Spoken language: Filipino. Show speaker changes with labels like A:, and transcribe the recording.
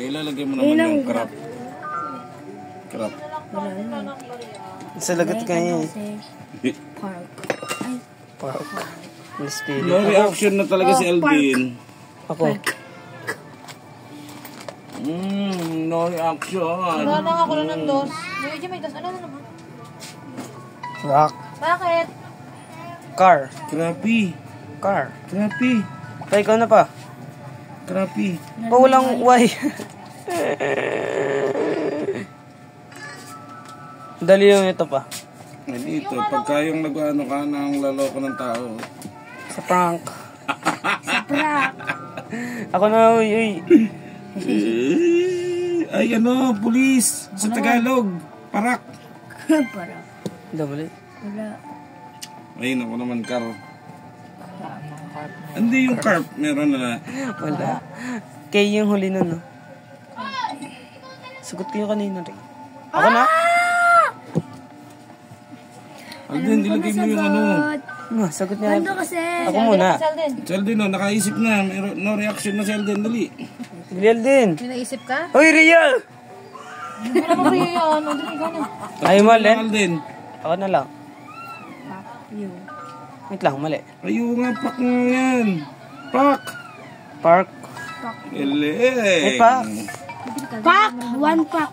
A: ilalagay mo naman yung crap. Crap.
B: Sa lagat kayo.
C: Park.
B: Park.
A: No reaction na talaga si Alvin.
B: Ako.
A: No reaction.
D: Wala lang ako lang ng dos. Luigi, may dos. Ano na naman?
B: Rock.
D: Bakit?
B: Car.
A: Crappy.
B: Car.
A: Crappy.
B: Tay, ikaw na pa.
A: Crappy.
B: Oh, walang Y. Dali yung ito pa.
A: Dito, pagka yung nag-ano ka ng laloko ng tao.
B: Sa prank.
C: Sa prank.
B: Ako na, uy.
A: Ay, ano, pulis. Sa Tagalog. Parak.
C: Parang.
B: Double.
C: Wala.
A: Ayun ako naman, car. Hindi yung carp. Meron na.
B: Wala. K yung huli nun, no? Sagot ko yung kanina rin. Ako na?
A: Alden, dilagay mo yung ano.
B: Sagot niya.
C: Bando kasi.
B: Ako muna.
A: Si Alden, no, nakaisip na. No reaction na si Alden. Dali.
B: Real din.
D: May naisip ka?
B: Uy, Real!
D: Wala mo ba yun? Ano din ikaw na?
B: Ayaw mo, Alden?
A: Alden.
B: Ako na lang.
C: You.
B: Wait lang, mali.
A: Ayaw nga, pak nga yan. Pak.
B: Park.
A: Ele.
B: Ay, pak.
C: Pack. One pack.